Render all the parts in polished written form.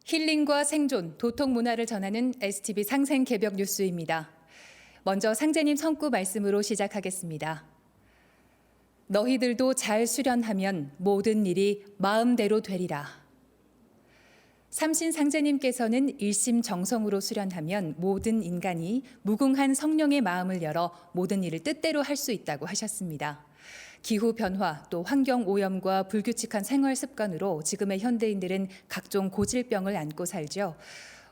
힐링과 생존, 도통 문화를 전하는 STV 상생 개벽 뉴스입니다. 먼저 상제님 성구 말씀으로 시작하겠습니다. 너희들도 잘 수련하면 모든 일이 마음대로 되리라. 삼신 상제님께서는 일심정성으로 수련하면 모든 인간이 무궁한 성령의 마음을 열어 모든 일을 뜻대로 할 수 있다고 하셨습니다. 기후 변화 또 환경 오염과 불규칙한 생활 습관으로 지금의 현대인들은 각종 고질병을 안고 살죠.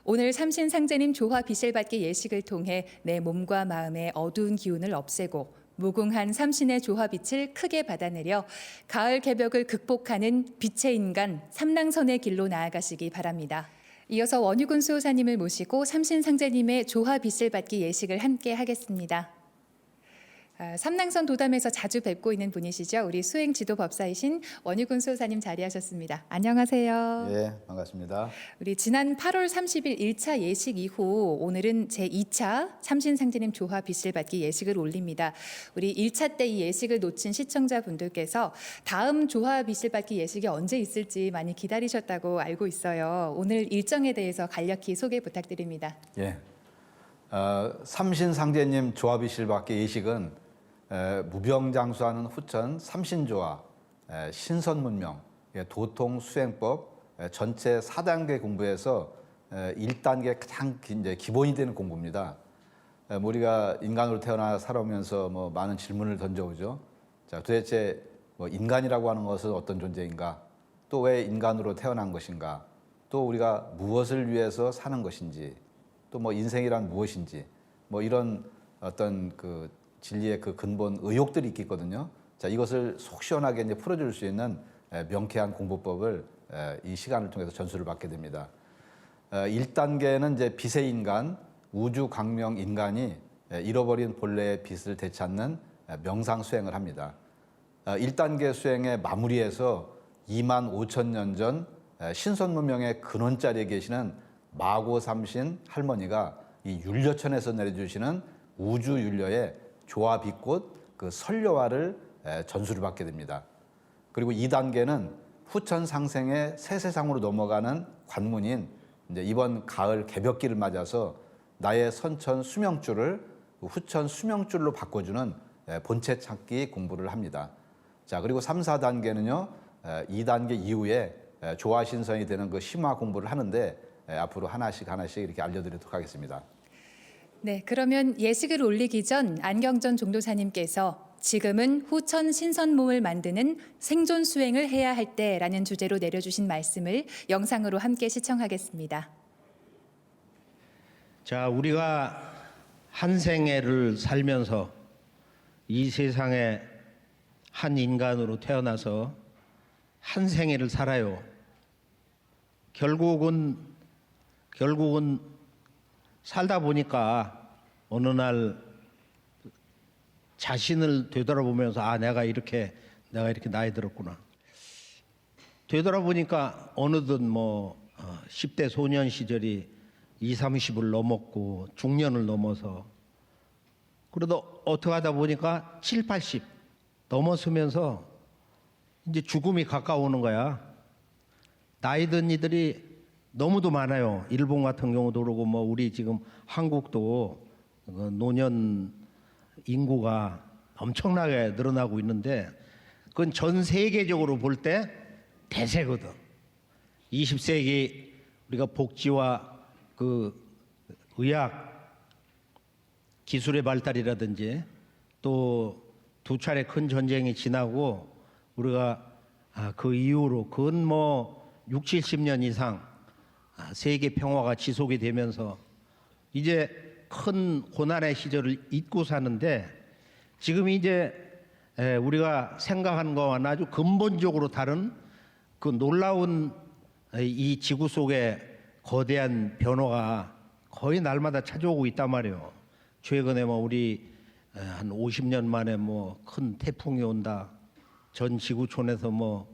오늘 삼신 상제님 조화 빛을 받기 예식을 통해 내 몸과 마음의 어두운 기운을 없애고 무궁한 삼신의 조화 빛을 크게 받아내려 가을 개벽을 극복하는 빛의 인간 삼랑선의 길로 나아가시기 바랍니다. 이어서 원유근 수호사님을 모시고 삼신 상제님의 조화 빛을 받기 예식을 함께 하겠습니다. 삼랑선 도담에서 자주 뵙고 있는 분이시죠. 우리 수행 지도 법사이신 원유근 수호사님 자리하셨습니다. 안녕하세요. 예, 반갑습니다. 우리 지난 8월 30일 1차 예식 이후 오늘은 제2차 삼신상제님 조화 빛을 받기 예식을 올립니다. 우리 1차 때 이 예식을 놓친 시청자분들께서 다음 조화 빛을 받기 예식이 언제 있을지 많이 기다리셨다고 알고 있어요. 오늘 일정에 대해서 간략히 소개 부탁드립니다. 예, 삼신상제님 조화 빛을 받기 예식은 무병장수하는 후천 삼신조화, 신선문명, 도통 수행법 전체 4단계 공부에서 1단계 가장 이제 기본이 되는 공부입니다. 우리가 인간으로 태어나 살아오면서 많은 질문을 던져오죠. 자, 도대체 인간이라고 하는 것은 어떤 존재인가? 또 왜 인간으로 태어난 것인가? 또 우리가 무엇을 위해서 사는 것인지, 또 인생이란 무엇인지, 이런 어떤 그 진리의 그 근본 의혹들이 있거든요. 자, 이것을 속 시원하게 이제 풀어줄 수 있는 명쾌한 공부법을 이 시간을 통해서 전수를 받게 됩니다. 1단계는 이제 빛의 인간, 우주 광명 인간이 잃어버린 본래의 빛을 되찾는 명상 수행을 합니다. 1단계 수행의 마무리에서 2만 5천 년 전 신선 문명의 근원 자리에 계시는 마고 삼신 할머니가 이 율려천에서 내려주시는 우주 율려의 조화 빛꽃 그 설려화를 전수를 받게 됩니다. 그리고 2단계는 후천 상생의 새 세상으로 넘어가는 관문인 이제 이번 가을 개벽기를 맞아서 나의 선천 수명줄을 후천 수명줄로 바꿔주는 본체 찾기 공부를 합니다. 자, 그리고 3, 4단계는요, 2단계 이후에 조화 신선이 되는 그 심화 공부를 하는데 앞으로 하나씩 이렇게 알려드리도록 하겠습니다. 네, 그러면 예식을 올리기 전 안경전 종도사님께서 지금은 후천 신선몸을 만드는 생존 수행을 해야 할 때라는 주제로 내려주신 말씀을 영상으로 함께 시청하겠습니다. 자, 우리가 한 생애를 살면서 이 세상에 한 인간으로 태어나서 한 생애를 살아요. 결국은 살다 보니까 어느 날 자신을 되돌아보면서 내가 이렇게 나이 들었구나. 되돌아보니까 어느덧 10대 소년 시절이 20, 30을 넘었고 중년을 넘어서 그래도 어떻게 하다 보니까 7, 80 넘어서면서 이제 죽음이 가까워오는 거야. 나이 든 이들이 너무도 많아요. 일본 같은 경우도 그러고 우리 지금 한국도 노년 인구가 엄청나게 늘어나고 있는데 그건 전 세계적으로 볼 때 대세거든. 20세기 우리가 복지와 그 의학 기술의 발달이라든지 또 두 차례 큰 전쟁이 지나고 우리가 그 이후로 근 6, 70년 이상 세계 평화가 지속이 되면서 이제 큰 고난의 시절을 잊고 사는데 지금 이제 우리가 생각하는 것과는 아주 근본적으로 다른 그 놀라운 이 지구 속에 거대한 변화가 거의 날마다 찾아오고 있단 말이에요. 최근에 우리 한 50년 만에 큰 태풍이 온다. 전 지구촌에서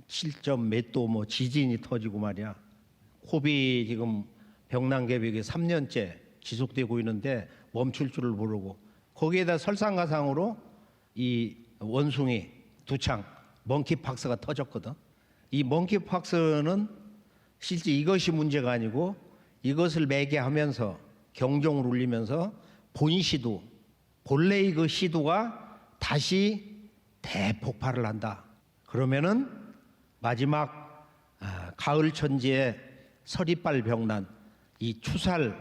7점 몇 도 지진이 터지고 말이야. 호비 지금 병난개벽이 3년째 지속되고 있는데 멈출 줄을 모르고 거기에다 설상가상으로 이 원숭이 두창 멍키팍스가 터졌거든. 이 멍키팍스는 실제 이것이 문제가 아니고 이것을 매개하면서 경종을 울리면서 본시도 본래의 그 시도가 다시 대폭발을 한다. 그러면은 마지막 가을 천지의 서리빨 병난 이 추살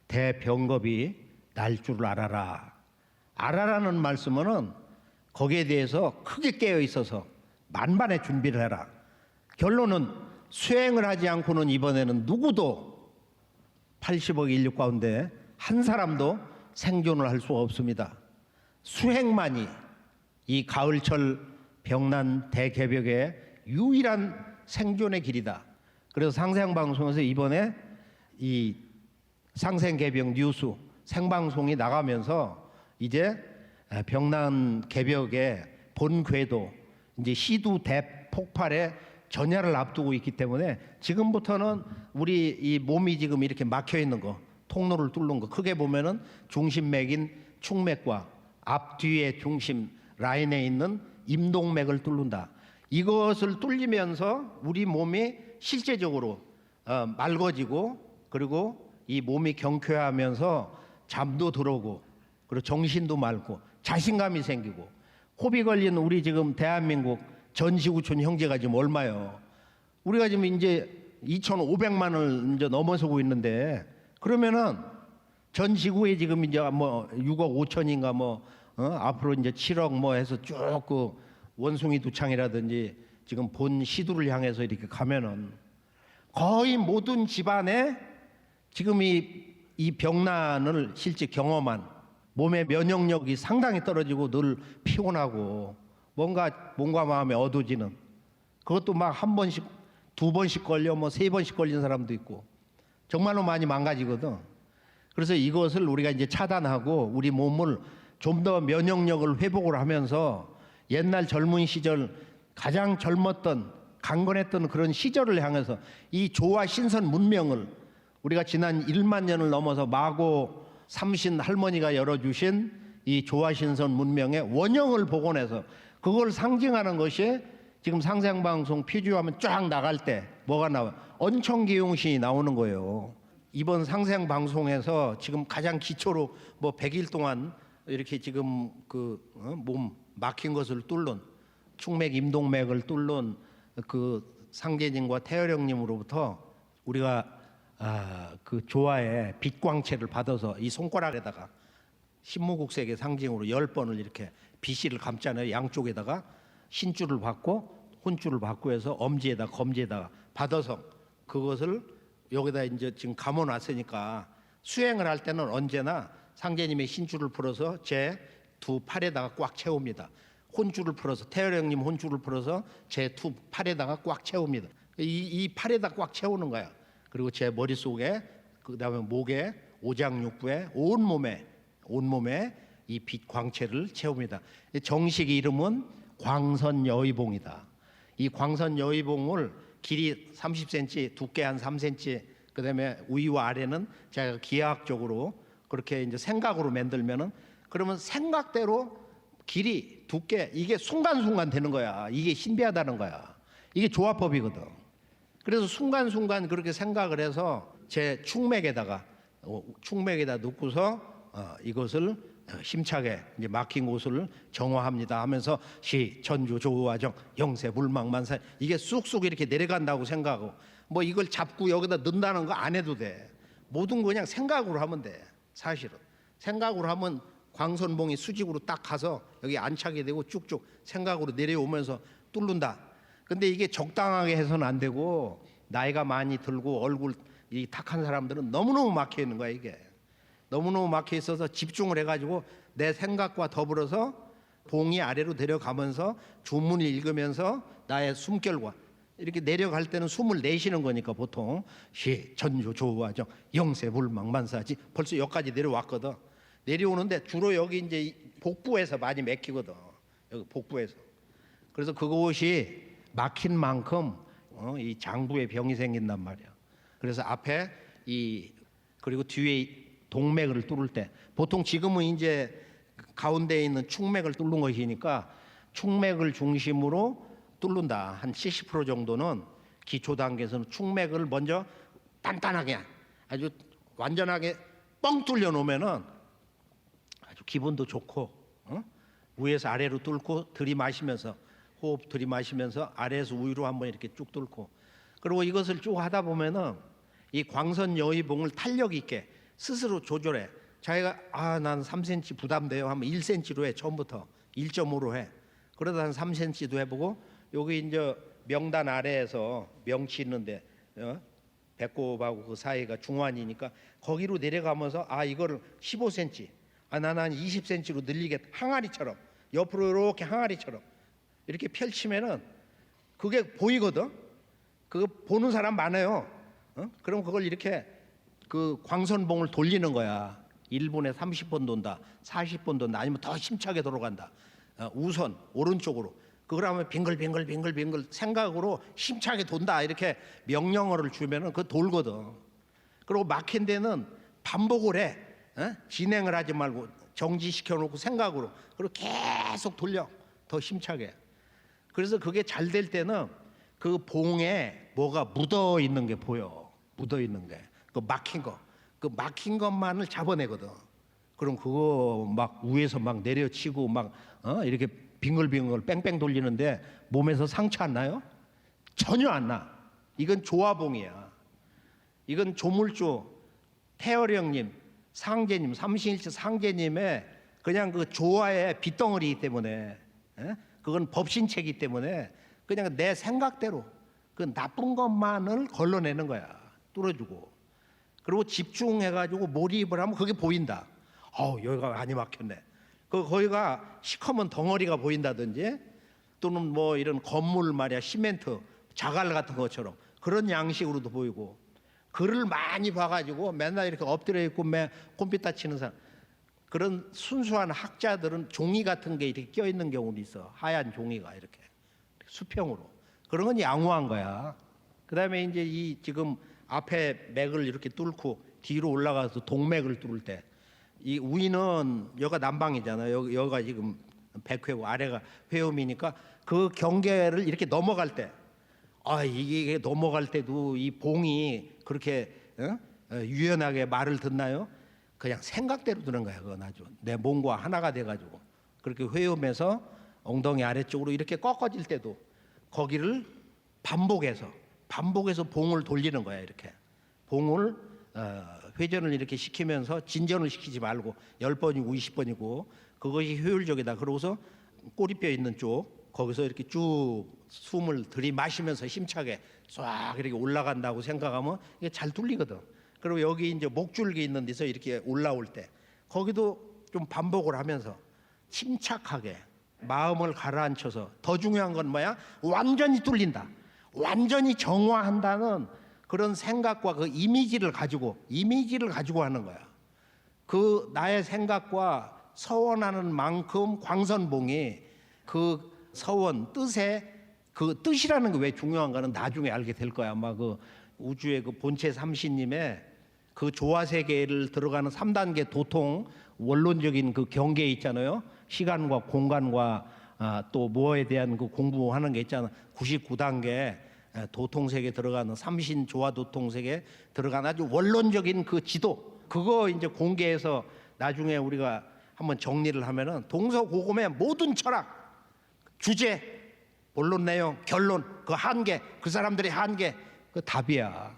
대병겁이 날 줄 알아라. 알아라는 말씀은 거기에 대해서 크게 깨어 있어서 만반의 준비를 해라. 결론은 수행을 하지 않고는 이번에는 누구도 80억 인류 가운데 한 사람도 생존을 할 수가 없습니다. 수행만이 이 가을철 병난 대개벽의 유일한 생존의 길이다. 그래서 상생방송에서 이번에 이 상생개벽 뉴스 생방송이 나가면서 이제 병난 개벽의 본 궤도 이제 시두 대폭발의 전야를 앞두고 있기 때문에 지금부터는 우리 이 몸이 지금 이렇게 막혀 있는 거 통로를 뚫는 거 크게 보면은 중심맥인 축맥과 앞뒤의 중심 라인에 있는 임동맥을 뚫는다. 이것을 뚫리면서 우리 몸이 실제적으로 맑아지고 그리고 이 몸이 경쾌하면서 잠도 들어오고 그리고 정신도 맑고 자신감이 생기고 호흡이 걸린 우리 지금 대한민국 전지구촌 형제가 지금 얼마요? 우리가 지금 이제 2,500만을 이제 넘어서고 있는데 그러면은 전 지구에 지금 이제 뭐 6억 5천인가 뭐 앞으로 이제 7억 뭐 해서 쭉 그 원숭이 두창이라든지 지금 본 시두를 향해서 이렇게 가면은 거의 모든 집안에 지금 이 병난을 실제 경험한 몸의 면역력이 상당히 떨어지고 늘 피곤하고 뭔가 몸과 마음이 어두워지는 그것도 막 한 번씩 두 번씩 걸려 뭐 세 번씩 걸린 사람도 있고 정말로 많이 망가지거든. 그래서 이것을 우리가 이제 차단하고 우리 몸을 좀 더 면역력을 회복을 하면서 옛날 젊은 시절 가장 젊었던 강건했던 그런 시절을 향해서 이 조화 신선 문명을 우리가 지난 1만 년을 넘어서 마고 삼신 할머니가 열어주신 이 조화 신선 문명의 원형을 복원해서 그걸 상징하는 것이 지금 상생방송 피규어하면 쫙 나갈 때 뭐가 나와? 언청기용신이 나오는 거예요. 이번 상생방송에서 지금 가장 기초로 뭐 100일 동안 이렇게 지금 그 몸 막힌 것을 뚫는 축맥 임동맥을 뚫는 그 상제님과 태열형님으로부터 우리가 그 조화의 빛광채를 받아서 이 손가락에다가 신무국색의 상징으로 10번을 이렇게 비실을 감잖아요. 양쪽에다가 신줄을 받고 혼줄을 받고 해서 엄지에다 검지에다가 받아서 그것을 여기다 이제 지금 감아놨으니까 수행을 할 때는 언제나 상제님의 신줄을 풀어서 제 두 팔에다가 꽉 채웁니다. 혼줄을 풀어서 태열형님 혼줄을 풀어서 제 두 팔에다가 꽉 채웁니다. 이 팔에다 꽉 채우는 거야. 그리고 제 머릿속에 그다음에 목에 오장육부에 온몸에 이 빛 광채를 채웁니다. 정식 이름은 광선여의봉이다. 이 광선여의봉을 길이 30cm, 두께 한 3cm, 그다음에 위와 아래는 제가 기하학적으로 그렇게 이제 생각으로 만들면은 그러면 생각대로 길이, 두께 이게 순간순간 되는 거야. 이게 신비하다는 거야. 이게 조화법이거든. 그래서 순간순간 그렇게 생각을 해서 제 축맥에다 넣고서 이것을 힘차게 이제 막힌 곳을 정화합니다 하면서 시 천주 조화정 영세 불망만사 이게 쑥쑥 이렇게 내려간다고 생각하고 뭐 이걸 잡고 여기다 넣는다는 거 안 해도 돼. 모든 거 그냥 생각으로 하면 돼. 사실은 생각으로 하면 광선봉이 수직으로 딱 가서 여기 안착이 되고 쭉쭉 생각으로 내려오면서 뚫는다. 근데 이게 적당하게 해서는 안 되고 나이가 많이 들고 얼굴 이 탁한 사람들은 너무너무 막혀 있는 거야. 이게 너무너무 막혀 있어서 집중을 해가지고 내 생각과 더불어서 봉이 아래로 내려가면서 주문을 읽으면서 나의 숨결과 이렇게 내려갈 때는 숨을 내쉬는 거니까 보통 시 전조 조화정 영세 불망만사지 벌써 여기까지 내려왔거든. 내려오는데 주로 여기 이제 복부에서 많이 막히거든. 여기 복부에서. 그래서 그곳이 막힌 만큼 이 장부에 병이 생긴단 말이야. 그래서 앞에 그리고 뒤에 동맥을 뚫을 때 보통 지금은 이제 가운데에 있는 축맥을 뚫는 것이니까 축맥을 중심으로 뚫는다. 한 70% 정도는 기초 단계에서는 충맥을 먼저 단단하게 아주 완전하게 뻥 뚫려 놓으면은 아주 기분도 좋고, 위에서 아래로 뚫고 들이마시면서 호흡 들이마시면서 아래에서 위로 한번 이렇게 쭉 뚫고, 그리고 이것을 쭉 하다 보면은 이 광선 여의봉을 탄력 있게 스스로 조절해. 자기가 난 3cm 부담돼요 하면 1cm로 해. 처음부터 1.5로 해. 그러다 한 3cm도 해보고, 여기 이제 명단 아래에서 명치 있는데 배꼽하고 그 사이가 중환이니까 거기로 내려가면서 이거를 15cm, 나는 한 20cm로 늘리겠다. 항아리처럼 옆으로 이렇게 항아리처럼 이렇게 펼치면은 그게 보이거든. 그거 보는 사람 많아요. 그럼 그걸 이렇게 그 광선봉을 돌리는 거야. 1분에 30번 돈다, 40번 돈다, 아니면 더 힘차게 돌아간다. 우선 오른쪽으로. 그걸 하면 빙글빙글 생각으로 힘차게 돈다, 이렇게 명령어를 주면은 그 돌거든. 그리고 막힌 데는 반복을 해. 진행을 하지 말고 정지시켜 놓고 생각으로. 그리고 계속 돌려, 더 힘차게. 그래서 그게 잘 될 때는 그 봉에 뭐가 묻어 있는 게 보여. 묻어 있는 게. 그 막힌 거. 그 막힌 것만을 잡아내거든. 그럼 그거 막 위에서 막 내려치고 막 이렇게 빙글빙글 뺑뺑 돌리는데 몸에서 상처 안 나요? 전혀 안 나. 이건 조화봉이야. 이건 조물주 태어령님, 상제님, 삼신일체 상제님의 그냥 그 조화의 빗덩어리이기 때문에, 그건 법신체이기 때문에 그냥 내 생각대로 그 나쁜 것만을 걸러내는 거야. 뚫어주고. 그리고 집중해가지고 몰입을 하면 그게 보인다. 여기가 많이 막혔네. 거기가 시커먼 덩어리가 보인다든지, 또는 뭐 이런 건물 말이야, 시멘트 자갈 같은 것처럼 그런 양식으로도 보이고. 글을 많이 봐가지고 맨날 이렇게 엎드려 있고 컴퓨터 치는 사람, 그런 순수한 학자들은 종이 같은 게 이렇게 껴 있는 경우도 있어. 하얀 종이가 이렇게 수평으로. 그런 건 양호한 거야. 그다음에 이제 이 지금 앞에 맥을 이렇게 뚫고 뒤로 올라가서 동맥을 뚫을 때, 이 위는 여가 남방이잖아요. 여가 지금 백회고 아래가 회음이니까 그 경계를 이렇게 넘어갈 때, 이게 넘어갈 때도 이 봉이 그렇게 유연하게 말을 듣나요? 그냥 생각대로 드는 거야. 그건 아주 내 몸과 하나가 돼가지고 그렇게 회음해서 엉덩이 아래쪽으로 이렇게 꺾어질 때도 거기를 반복해서 봉을 돌리는 거야. 이렇게 봉을 회전을 이렇게 시키면서 진전을 시키지 말고 10번이고 20번이고 그것이 효율적이다. 그러고서 꼬리뼈 있는 쪽 거기서 이렇게 쭉 숨을 들이마시면서 힘차게 쫙 이렇게 올라간다고 생각하면 이게 잘 뚫리거든. 그리고 여기 이제 목줄기 있는 데서 이렇게 올라올 때 거기도 좀 반복을 하면서 침착하게 마음을 가라앉혀서, 더 중요한 건 뭐야? 완전히 뚫린다. 완전히 정화한다는 그런 생각과 그 이미지를 가지고 하는 거야. 그 나의 생각과 서원하는 만큼 광선봉이 그 서원 뜻에, 그 뜻이라는 게 왜 중요한가는 나중에 알게 될 거야. 아마 그 우주의 그 본체 삼신님의 그 조화 세계를 들어가는 3단계 도통 원론적인 그 경계 있잖아요. 시간과 공간과 또 뭐에 대한 그 공부하는 게 있잖아. 99단계 도통세계 들어가는 삼신 조화 도통세계 들어가는 아주 원론적인 그 지도, 그거 이제 공개해서 나중에 우리가 한번 정리를 하면은 동서고금의 모든 철학 주제, 본론 내용, 결론, 그 한계, 그 사람들의 한계, 그 답이야.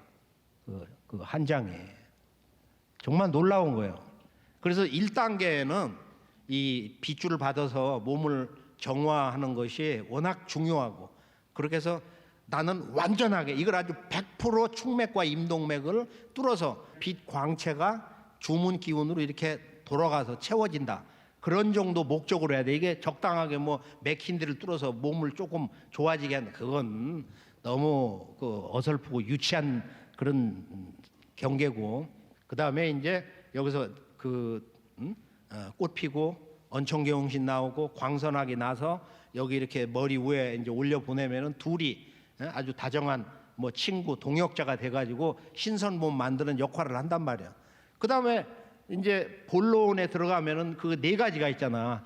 그 한 장에 정말 놀라운 거예요. 그래서 1단계는 이 빗줄을 받아서 몸을 정화하는 것이 워낙 중요하고, 그렇게 해서 나는 완전하게 이걸 아주 100% 충맥과 임동맥을 뚫어서 빛 광채가 주문 기운으로 이렇게 돌아가서 채워진다. 그런 정도 목적으로 해야 돼. 이게 적당하게 뭐 맥힌 데를 뚫어서 몸을 조금 좋아지게 한다. 그건 너무 그 어설프고 유치한 그런 경계고. 그 다음에 이제 여기서 꽃 피고 언청경신 나오고 광선하게 나서 여기 이렇게 머리 위에 이제 올려 보내면은 둘이 아주 다정한 뭐 친구 동역자가 돼가지고 신선몸 만드는 역할을 한단 말이야. 그 다음에 이제 본론에 들어가면은 그 4가지가 있잖아.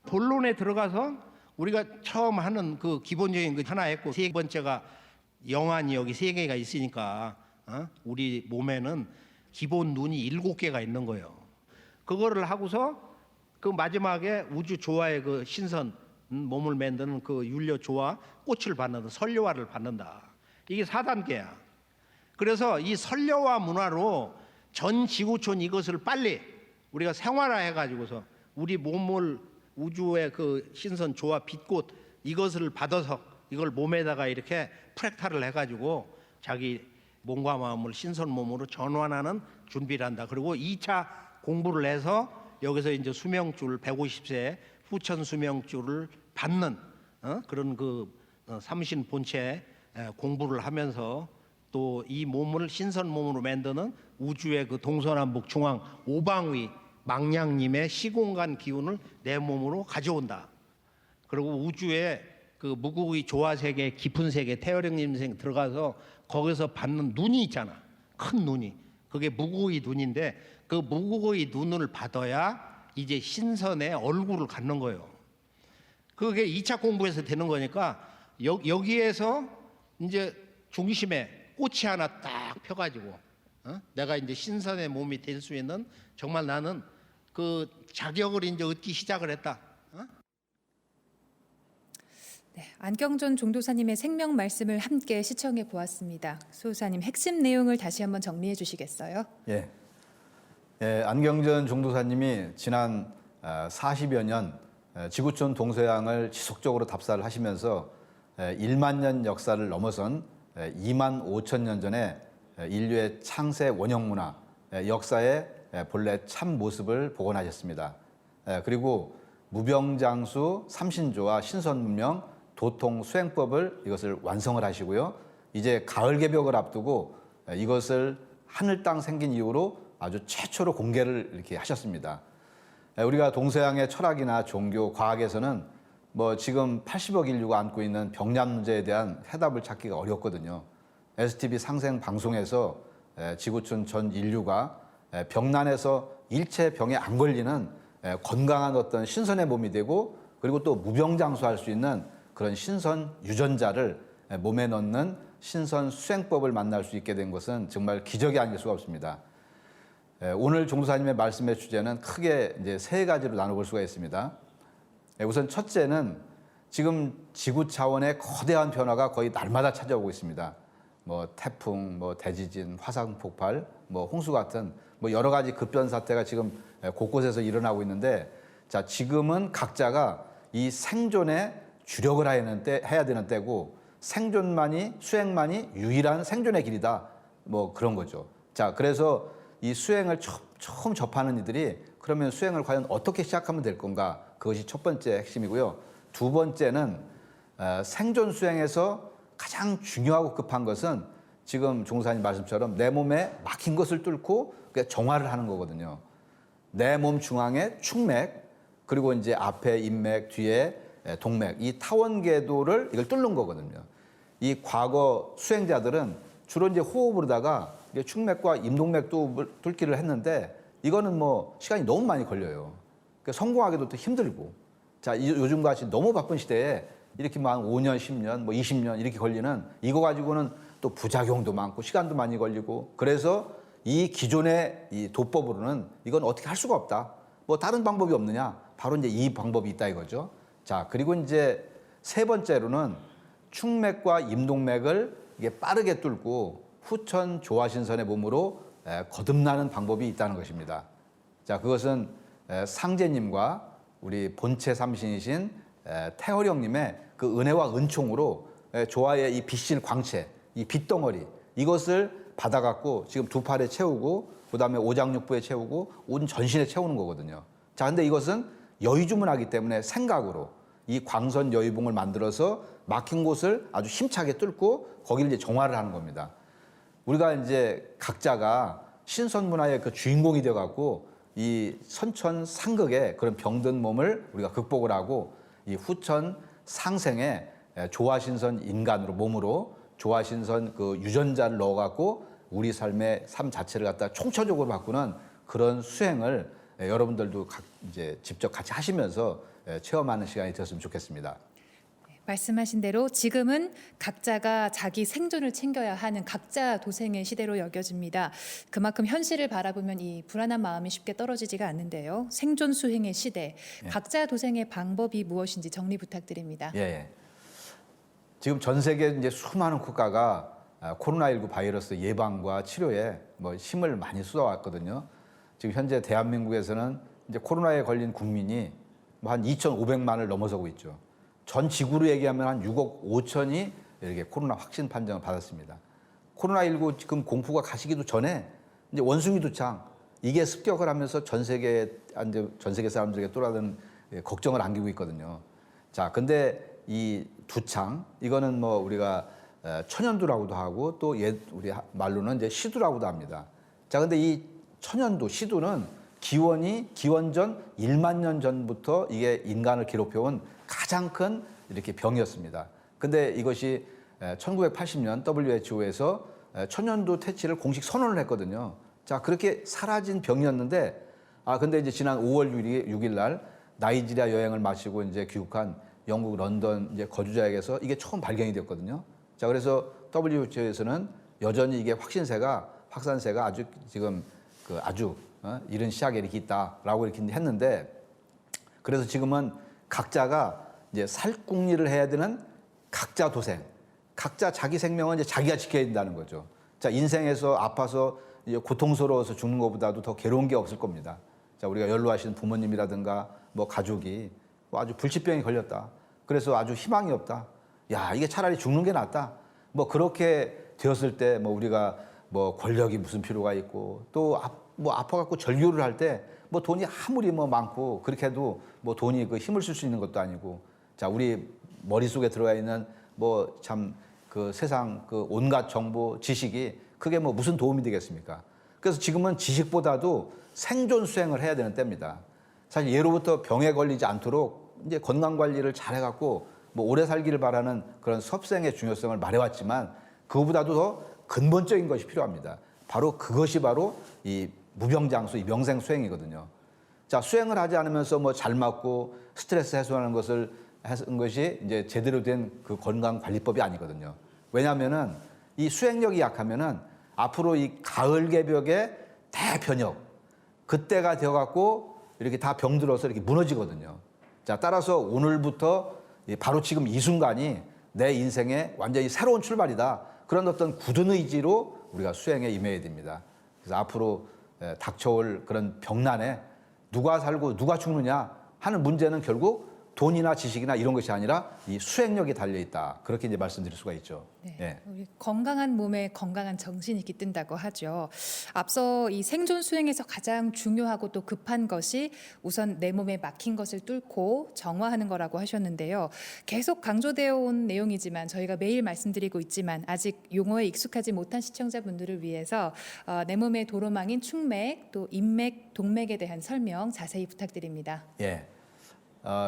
본론에 들어가서 우리가 처음 하는 그 기본적인 그 하나 했고, 3번째가 영안이 여기 3개가 있으니까 우리 몸에는 기본 눈이 7개가 있는 거예요. 그거를 하고서 그 마지막에 우주 조화의 그 신선 몸을 만드는 그 율려 조화 꽃을 받는다. 설려화를 받는다. 이게 4단계야. 그래서 이 설려화 문화로 전 지구촌 이것을 빨리 우리가 생활화해 가지고서 우리 몸을 우주의 그 신선 조화 빛꽃 이것을 받아서 이걸 몸에다가 이렇게 프랙탈을 해 가지고 자기 몸과 마음을 신선 몸으로 전환하는 준비를 한다. 그리고 2차 공부를 해서 여기서 이제 수명줄 150세 후천 수명줄을 받는 그런 그 삼신 본체 공부를 하면서 또 이 몸을 신선 몸으로 만드는 우주의 그 동서남북 중앙 오방위 망량님의 시공간 기운을 내 몸으로 가져온다. 그리고 우주의 그 무구의 조화 세계 깊은 세계 태어령님 생 들어가서 거기서 받는 눈이 있잖아. 큰 눈이. 그게 무구의 눈인데 그 무구의 눈을 받아야 이제 신선의 얼굴을 갖는 거예요. 그게 2차 공부에서 되는 거니까 여기에서 이제 중심에 꽃이 하나 딱 펴가지고 내가 이제 신선의 몸이 될 수 있는 정말 나는 그 자격을 이제 얻기 시작을 했다. 네, 안경전 종도사님의 생명 말씀을 함께 시청해 보았습니다. 수호사님 핵심 내용을 다시 한번 정리해 주시겠어요? 예. 안경전 종도사님이 지난 40여 년 지구촌 동서양을 지속적으로 답사를 하시면서 1만 년 역사를 넘어선 2만 5천 년 전에 인류의 창세 원형 문화 역사의 본래 참 모습을 복원하셨습니다. 그리고 무병장수 삼신조와 신선문명 도통 수행법을 이것을 완성을 하시고요. 이제 가을 개벽을 앞두고 이것을 하늘 땅 생긴 이후로 아주 최초로 공개를 이렇게 하셨습니다. 우리가 동서양의 철학이나 종교, 과학에서는 뭐 지금 80억 인류가 안고 있는 병난 문제에 대한 해답을 찾기가 어렵거든요. STV 상생 방송에서 지구촌 전 인류가 병난에서 일체 병에 안 걸리는 건강한 어떤 신선의 몸이 되고 그리고 또 무병장수할 수 있는 그런 신선 유전자를 몸에 넣는 신선 수행법을 만날 수 있게 된 것은 정말 기적이 아닐 수가 없습니다. 오늘 종도사님의 말씀의 주제는 크게 이제 3가지로 나눠볼 수가 있습니다. 우선 첫째는 지금 지구 차원의 거대한 변화가 거의 날마다 찾아오고 있습니다. 뭐 태풍, 뭐 대지진, 화산 폭발, 뭐 홍수 같은 뭐 여러 가지 급변 사태가 지금 곳곳에서 일어나고 있는데, 자 지금은 각자가 이 생존에 주력을 해야 되는 때고 생존만이 수행만이 유일한 생존의 길이다. 뭐 그런 거죠. 자 그래서 이 수행을 처음 접하는 이들이 그러면 수행을 과연 어떻게 시작하면 될 건가? 그것이 첫 번째 핵심이고요. 두 번째는 생존 수행에서 가장 중요하고 급한 것은 지금 종사님 말씀처럼 내 몸에 막힌 것을 뚫고 정화를 하는 거거든요. 내 몸 중앙에 축맥, 그리고 이제 앞에 인맥, 뒤에 동맥, 이 타원궤도를 이걸 뚫는 거거든요. 이 과거 수행자들은 주로 이제 호흡으로다가 축맥과 임동맥 뚫기를 했는데 이거는 뭐 시간이 너무 많이 걸려요. 그러니까 성공하기도 또 힘들고. 자, 요즘 같이 너무 바쁜 시대에 이렇게 막 5년, 10년, 뭐 20년 이렇게 걸리는 이거 가지고는 또 부작용도 많고 시간도 많이 걸리고, 그래서 이 기존의 이 도법으로는 이건 어떻게 할 수가 없다. 뭐 다른 방법이 없느냐? 바로 이제 이 방법이 있다 이거죠. 자, 그리고 이제 세 번째로는 축맥과 임동맥을 이게 빠르게 뚫고 후천 조화신선의 몸으로 거듭나는 방법이 있다는 것입니다. 자, 그것은 상제님과 우리 본체 삼신이신 태허령님의 그 은혜와 은총으로 조화의 이 빛실 광채, 이 빛덩어리 이것을 받아갖고 지금 두 팔에 채우고 그다음에 오장육부에 채우고 온 전신에 채우는 거거든요. 자, 근데 이것은 여의주문하기 때문에 생각으로 이 광선 여의봉을 만들어서 막힌 곳을 아주 힘차게 뚫고 거기를 이제 정화를 하는 겁니다. 우리가 이제 각자가 신선 문화의 그 주인공이 되어갖고 이 선천 상극의 그런 병든 몸을 우리가 극복을 하고 이 후천 상생에 조화신선 인간으로 몸으로 조화신선 그 유전자를 넣어갖고 우리 삶의 삶 자체를 갖다 총체적으로 바꾸는 그런 수행을 여러분들도 이제 직접 같이 하시면서 체험하는 시간이 되었으면 좋겠습니다. 말씀하신 대로 지금은 각자가 자기 생존을 챙겨야 하는 각자 도생의 시대로 여겨집니다. 그만큼 현실을 바라보면 이 불안한 마음이 쉽게 떨어지지가 않는데요. 생존 수행의 시대, 각자 도생의 방법이 무엇인지 정리 부탁드립니다. 예. 지금 전 세계 이제 수많은 국가가 코로나19 바이러스 예방과 치료에 뭐 힘을 많이 쏟아왔거든요. 지금 현재 대한민국에서는 이제 코로나에 걸린 국민이 뭐 한 2,500만을 넘어서고 있죠. 전 지구로 얘기하면 한 6억 5천이 이렇게 코로나 확진 판정을 받았습니다. 코로나19 지금 공포가 가시기도 전에 이제 원숭이 두창 이게 습격을 하면서 전 세계 사람들에게 또 다른 걱정을 안기고 있거든요. 자, 근데 이 두창 이거는 뭐 우리가 천연두라고도 하고 또 우리 말로는 이제 시두라고도 합니다. 자, 근데 이 천연두, 시두는 기원 전 1만 년 전부터 이게 인간을 괴롭혀온 가장 큰 이렇게 병이었습니다. 근데 이것이 1980년 WHO에서 천연두 퇴치를 공식 선언을 했거든요. 자, 그렇게 사라진 병이었는데, 근데 이제 지난 5월 6일 날 나이지리아 여행을 마치고 이제 귀국한 영국 런던 이제 거주자에게서 이게 처음 발견이 됐거든요. 자, 그래서 WHO에서는 여전히 이게 확산세가 아주 지금 아주 이른 시작에 이렇게 있다라고 이렇게 했는데, 그래서 지금은 각자가 이제 살궁리를 해야 되는 각자 도생, 각자 자기 생명은 이제 자기가 지켜야 된다는 거죠. 자, 인생에서 아파서 이제 고통스러워서 죽는 것보다도 더 괴로운 게 없을 겁니다. 자, 우리가 연로하신 부모님이라든가 뭐 가족이 뭐 아주 불치병이 걸렸다. 그래서 아주 희망이 없다. 야, 이게 차라리 죽는 게 낫다. 뭐 그렇게 되었을 때 뭐 우리가 뭐 권력이 무슨 필요가 있고 또 뭐 아파갖고 절규를 할 때 뭐 돈이 아무리 뭐 많고 그렇게 해도 뭐 돈이 그 힘을 쓸 수 있는 것도 아니고, 자, 우리 머릿속에 들어가 있는 뭐 참 그 세상 그 온갖 정보 지식이 그게 뭐 무슨 도움이 되겠습니까? 그래서 지금은 지식보다도 생존 수행을 해야 되는 때입니다. 사실 예로부터 병에 걸리지 않도록 이제 건강 관리를 잘 해갖고 뭐 오래 살기를 바라는 그런 섭생의 중요성을 말해왔지만 그거보다도 더 근본적인 것이 필요합니다. 그것이 바로 이 무병장수, 이 명생수행이거든요. 자, 수행을 하지 않으면서 뭐 잘 맞고 스트레스 해소하는 것이 이제 제대로 된 그 건강관리법이 아니거든요. 왜냐하면은 이 수행력이 약하면은 앞으로 이 가을 개벽의 대변역, 그때가 되어갖고 이렇게 다 병들어서 이렇게 무너지거든요. 자, 따라서 오늘부터 바로 지금 이 순간이 내 인생의 완전히 새로운 출발이다. 그런 어떤 굳은 의지로 우리가 수행에 임해야 됩니다. 그래서 앞으로 닥쳐올 그런 병난에 누가 살고 누가 죽느냐 하는 문제는 결국 돈이나 지식이나 이런 것이 아니라 이 수행력이 달려있다. 그렇게 이제 말씀드릴 수가 있죠. 네, 예. 우리 건강한 몸에 건강한 정신이 깃든다고 하죠. 앞서 이 생존 수행에서 가장 중요하고 또 급한 것이 우선 내 몸에 막힌 것을 뚫고 정화하는 거라고 하셨는데요. 계속 강조되어 온 내용이지만 저희가 매일 말씀드리고 있지만 아직 용어에 익숙하지 못한 시청자분들을 위해서 내 몸의 도로망인 충맥, 또 인맥, 동맥에 대한 설명 자세히 부탁드립니다. 예.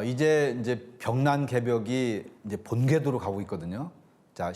이제 병난 개벽이 이제 본궤도로 가고 있거든요. 자,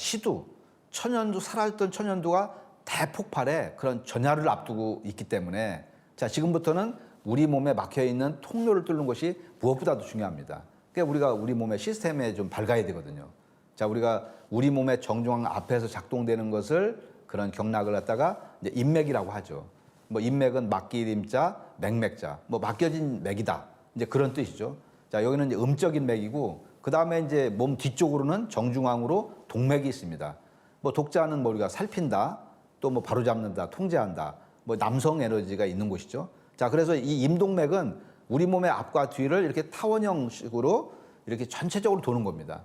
천연두, 살아있던 천연두가 대폭발에 그런 전야를 앞두고 있기 때문에, 자, 지금부터는 우리 몸에 막혀 있는 통로를 뚫는 것이 무엇보다도 중요합니다. 그러니까 우리가 우리 몸의 시스템에 좀 밝아야 되거든요. 자, 우리가 우리 몸의 정중앙 앞에서 작동되는 것을 그런 경락을 갖다가 이제 인맥이라고 하죠. 뭐 인맥은 막길 임자, 맥맥자, 뭐 맡겨진 맥이다. 이제 그런 뜻이죠. 자, 여기는 이제 음적인 맥이고, 그 다음에 이제 몸 뒤쪽으로는 정중앙으로 동맥이 있습니다. 뭐 독자는 뭐 우리가 살핀다, 또 뭐 바로잡는다, 통제한다, 뭐 남성 에너지가 있는 곳이죠. 자, 그래서 이 임동맥은 우리 몸의 앞과 뒤를 이렇게 타원형식으로 이렇게 전체적으로 도는 겁니다.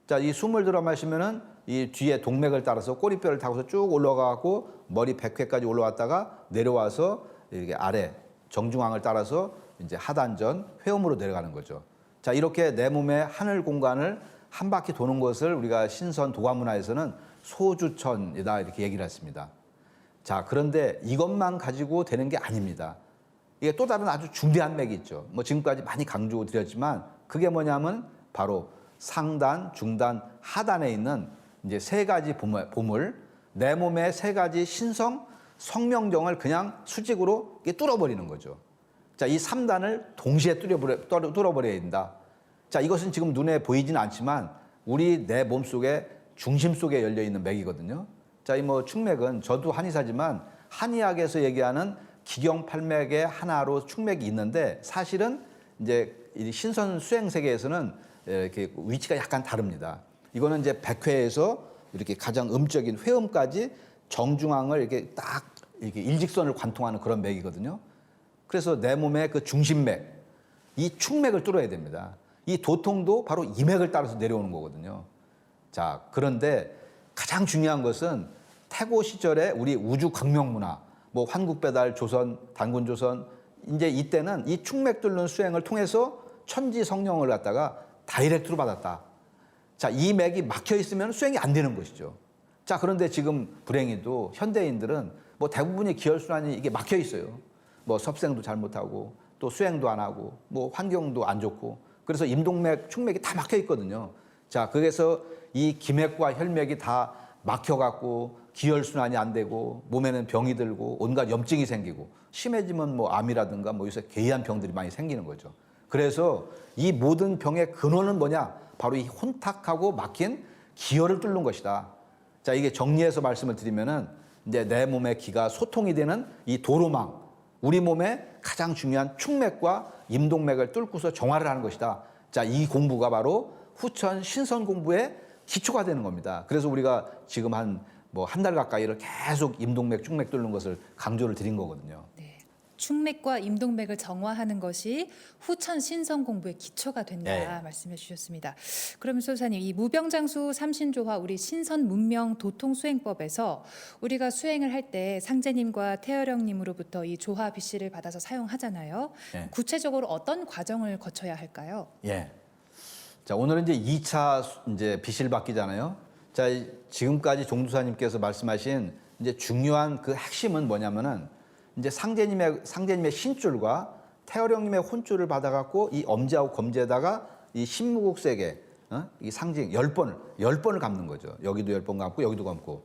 자, 이 숨을 들어 마시면은 이 뒤에 동맥을 따라서 꼬리뼈를 타고서 쭉 올라가고 머리 백회까지 올라왔다가 내려와서 이렇게 아래 정중앙을 따라서 이제 하단전 회음으로 내려가는 거죠. 자, 이렇게 내 몸의 하늘 공간을 한 바퀴 도는 것을 우리가 신선 도가문화에서는 소주천이다 이렇게 얘기를 했습니다. 자, 그런데 이것만 가지고 되는 게 아닙니다. 이게 또 다른 아주 중대한 맥이 있죠. 뭐 지금까지 많이 강조드렸지만 그게 뭐냐면 바로 상단, 중단, 하단에 있는 이제 세 가지 보물, 내 몸의 세 가지 신성, 성명정을 그냥 수직으로 뚫어버리는 거죠. 자, 이 3단을 동시에 뚫어버려야 된다. 자, 이것은 지금 눈에 보이지는 않지만 우리 내 몸속에 중심 속에 열려 있는 맥이거든요. 자, 이 뭐 축맥은 저도 한의사지만 한의학에서 얘기하는 기경팔맥의 하나로 축맥이 있는데 사실은 이제 이 신선 수행 세계에서는 이렇게 위치가 약간 다릅니다. 이거는 이제 백회에서 이렇게 가장 음적인 회음까지 정중앙을 이렇게 딱 이렇게 일직선을 관통하는 그런 맥이거든요. 그래서 내 몸의 그 중심맥, 이 축맥을 뚫어야 됩니다. 이 도통도 바로 이 맥을 따라서 내려오는 거거든요. 자, 그런데 가장 중요한 것은 태고 시절에 우리 우주 광명 문화, 뭐 환국배달 조선, 단군조선, 이제 이때는 이 축맥 뚫는 수행을 통해서 천지 성령을 갖다가 다이렉트로 받았다. 자, 이 맥이 막혀 있으면 수행이 안 되는 것이죠. 자, 그런데 지금 불행히도 현대인들은 뭐 대부분의 기혈순환이 이게 막혀 있어요. 뭐 섭생도 잘못하고 또 수행도 안 하고 뭐 환경도 안 좋고 그래서 임동맥, 축맥이 다 막혀 있거든요. 자, 그래서 이 기맥과 혈맥이 다 막혀갖고 기혈순환이 안 되고 몸에는 병이 들고 온갖 염증이 생기고 심해지면 뭐 암이라든가 뭐 요새 괴이한 병들이 많이 생기는 거죠. 그래서 이 모든 병의 근원은 뭐냐? 바로 이 혼탁하고 막힌 기혈을 뚫는 것이다. 자, 이게 정리해서 말씀을 드리면은 이제 내 몸의 기가 소통이 되는 이 도로망, 우리 몸의 가장 중요한 축맥과 임동맥을 뚫고서 정화를 하는 것이다. 자, 이 공부가 바로 후천 신선 공부의 기초가 되는 겁니다. 그래서 우리가 지금 한 달 가까이를 계속 임동맥, 축맥 뚫는 것을 강조를 드린 거거든요. 네. 축맥과 임동맥을 정화하는 것이 후천 신선 공부의 기초가 된다 네. 말씀해 주셨습니다. 그럼 소사님, 이 무병장수 삼신조화 우리 신선 문명 도통 수행법에서 우리가 수행을 할 때 상제님과 태어령님으로부터 이 조화 비씨를 받아서 사용하잖아요. 네. 구체적으로 어떤 과정을 거쳐야 할까요? 예. 자, 오늘은 이제 2차 이제 비실 바뀌잖아요. 자, 지금까지 종두사님께서 말씀하신 이제 중요한 그 핵심은 뭐냐면은 이제 상제님의 신줄과 태어령님의 혼줄을 받아갖고 이 엄지하고 검지에다가 이 신무국색에 이 상징 10번을 감는 거죠. 여기도 10번 감고 여기도 감고.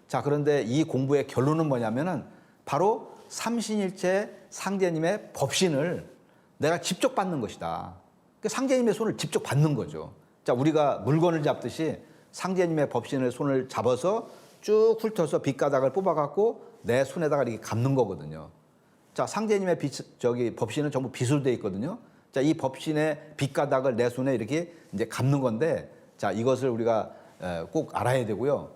자, 그런데 이 공부의 결론은 뭐냐면은 바로 삼신일체 상제님의 법신을 내가 직접 받는 것이다. 상제님의 손을 직접 받는 거죠. 자, 우리가 물건을 잡듯이 상제님의 법신을 손을 잡아서 쭉 훑어서 빗가닥을 뽑아갖고 내 손에다가 이렇게 감는 거거든요. 자, 상제님의 법신은 전부 빗으로 되어 있거든요. 자, 이 법신의 빗가닥을 내 손에 이렇게 이제 감는 건데, 자, 이것을 우리가 꼭 알아야 되고요.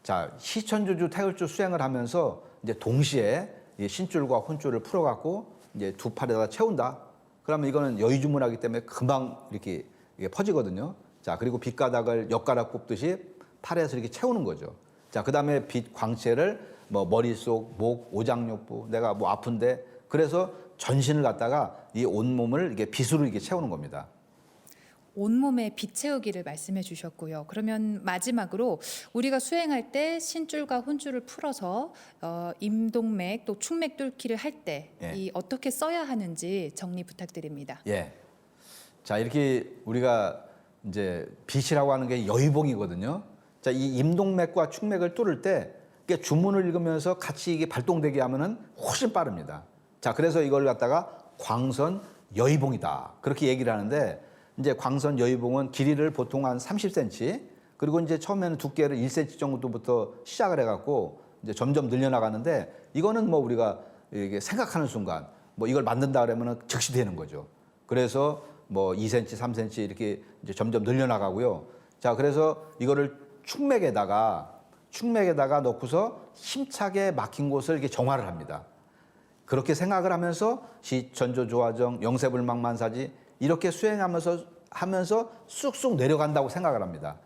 자, 시천주주 태울주 수행을 하면서 이제 동시에 이 신줄과 혼줄을 풀어갖고 이제 두 팔에다 채운다. 그러면 이거는 여의주문하기 때문에 금방 이렇게 퍼지거든요. 자, 그리고 빗가닥을 엿가락 꼽듯이 팔에서 이렇게 채우는 거죠. 자, 그 다음에 빗 광채를 뭐 머릿속, 목, 오장육부, 내가 뭐 아픈데 그래서 전신을 갖다가 이 온몸을 이렇게 빗으로 이렇게 채우는 겁니다. 온몸에 빗 채우기를 말씀해 주셨고요. 그러면 마지막으로 우리가 수행할 때 신줄과 혼줄을 풀어서 임동맥 또 축맥 뚫기를 할 때 이 어떻게 써야 하는지 정리 부탁드립니다. 예. 자, 이렇게 우리가 이제 빗이라고 하는 게 여의봉이거든요. 자, 이 임동맥과 축맥을 뚫을 때 주문을 읽으면서 같이 이게 발동되게 하면은 훨씬 빠릅니다. 자, 그래서 이걸 갖다가 광선 여의봉이다. 그렇게 얘기를 하는데 이제 광선 여의봉은 길이를 보통 한 30cm 그리고 이제 처음에는 두께를 1cm 정도부터 시작을 해갖고 이제 점점 늘려나가는데 이거는 뭐 우리가 이게 생각하는 순간 뭐 이걸 만든다 그러면은 즉시 되는 거죠. 그래서 뭐 2cm, 3cm 이렇게 이제 점점 늘려나가고요. 자, 그래서 이거를 축맥에다가 넣고서 힘차게 막힌 곳을 이렇게 정화를 합니다. 그렇게 생각을 하면서 시천조조화정, 영세불망만사지 이렇게 수행하면서 쑥쑥 내려간다고 생각을 합니다.